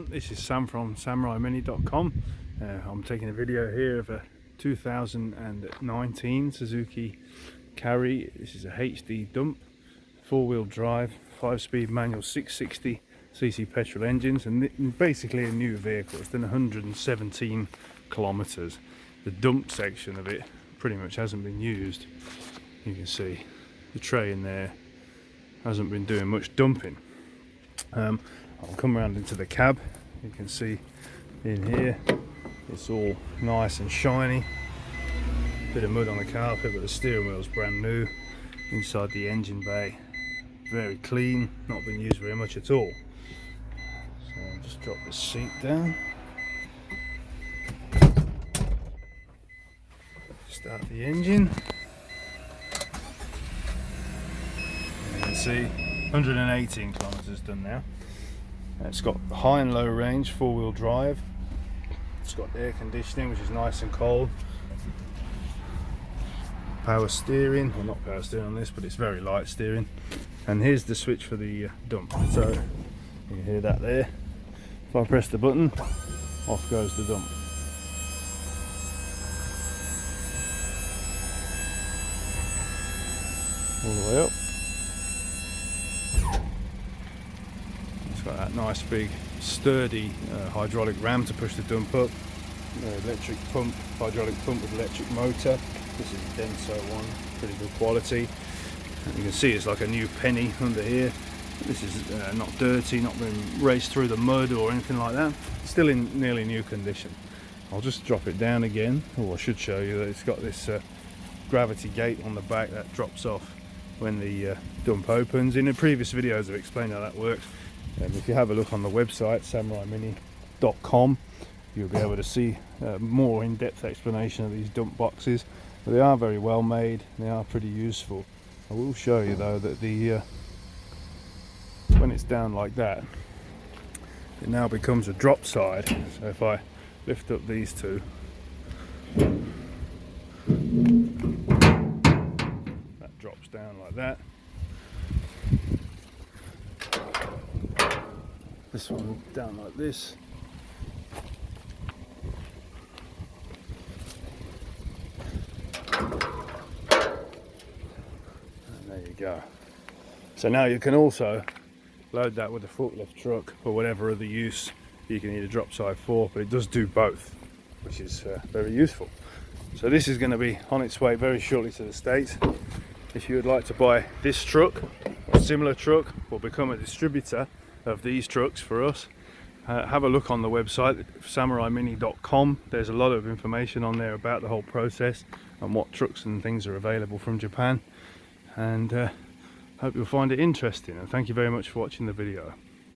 everyone, this is Sam from 𝐦𝐨𝐬𝐿.com. I'm taking a video here of a 2019 Suzuki Carry. This is a HD dump, 4-wheel drive, 5-speed manual 660cc petrol engines, and basically a new vehicle. It's done 117 kilometers. The dump section of it pretty much hasn't been used. You can see the tray in there hasn't been doing much dumping. I'll come around into the cab. You can see in here it's all nice and shiny. Bit of mud on the carpet, but the steering wheel's brand new. Inside the engine bay, very clean, not been used very much at all. So I'll just drop the seat down. Start the engine. You can see 118 kilometers done now. It's got high and low range, 4-wheel drive. It's got air conditioning, which is nice and cold. Power steering, well, not power steering on this, but it's very light steering. And here's the switch for the dump. So you can hear that there. If I press the button, off goes the dump. All the way up. Got that nice big sturdy hydraulic ram to push the dump up. Electric pump, hydraulic pump with electric motor. This is a Denso one, pretty good quality. And you can see it's like a new penny under here. This is not dirty, not been raced through the mud or anything like that. Still in nearly new condition. I'll just drop it down again. Oh, I should show you that it's got this gravity gate on the back that drops off when the dump opens. In the previous videos I've explained how that works. If you have a look on the website 𝐦𝐨𝐿.com, you'll be able to see more in-depth explanation of these dump boxes. But they are very well made, they are pretty useful. I will show you though that the when it's down like that, it now becomes a drop side. So if I lift up these two, that drops down like that. This one down like this. And there you go. So now you can also load that with a forklift truck or whatever other use you can need a drop side for, but it does do both, which is very useful. So this is going to be on its way very shortly to the States. If you would like to buy this truck or a similar truck or become a distributor of these trucks for us, have a look on the website 𝐦𝐨𝐿.com. There's a lot of information on there about the whole process and what trucks and things are available from Japan, and hope you'll find it interesting, and thank you very much for watching the video.